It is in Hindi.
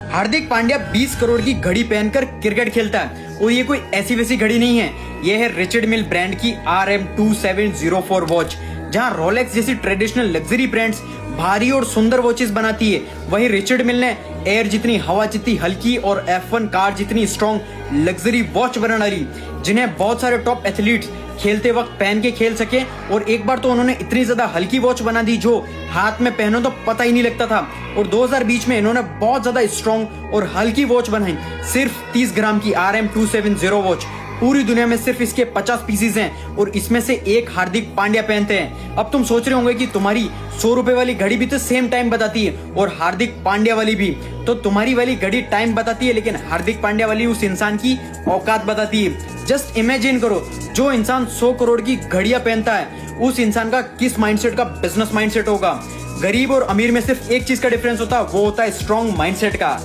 हार्दिक पांड्या 20 करोड़ की घड़ी पहनकर क्रिकेट खेलता है और ये कोई ऐसी वैसी घड़ी नहीं है। ये है रिचर्ड मिल ब्रांड की RM2704 वॉच। जहां रोलेक्स जैसी ट्रेडिशनल लग्जरी ब्रांड्स भारी और सुंदर वॉचेस बनाती है, वहीं रिचर्ड मिल ने एयर जितनी, हवा जितनी हल्की और F1 कार जितनी स्ट्रॉन्ग लग्जरी वॉच बना डाली, जिन्हें बहुत सारे टॉप एथलीट्स खेलते वक्त पहन के खेल सके। और एक बार तो उन्होंने इतनी ज्यादा हल्की वॉच बना दी जो हाथ में पहनो तो पता ही नहीं लगता था। और 2020 में इन्होंने बहुत ज्यादा स्ट्रॉन्ग और हल्की वॉच बनाई, सिर्फ 30 ग्राम की RM270 वॉच। पूरी दुनिया में सिर्फ इसके 50 पीसीज हैं और इसमें से एक हार्दिक पांड्या पहनते हैं। अब तुम सोच रहे होंगे कि तुम्हारी 100 रुपए वाली घड़ी भी तो सेम टाइम बताती है और हार्दिक पांड्या वाली भी। तो तुम्हारी वाली घड़ी टाइम बताती है, लेकिन हार्दिक पांड्या वाली उस इंसान की औकात बताती है। जस्ट इमेजिन करो, जो इंसान 100 करोड़ की घड़ियां पहनता है, उस इंसान का किस माइंडसेट का बिजनेस माइंडसेट होगा। गरीब और अमीर में सिर्फ एक चीज का डिफरेंस होता है, वो होता है स्ट्रॉन्ग माइंडसेट का।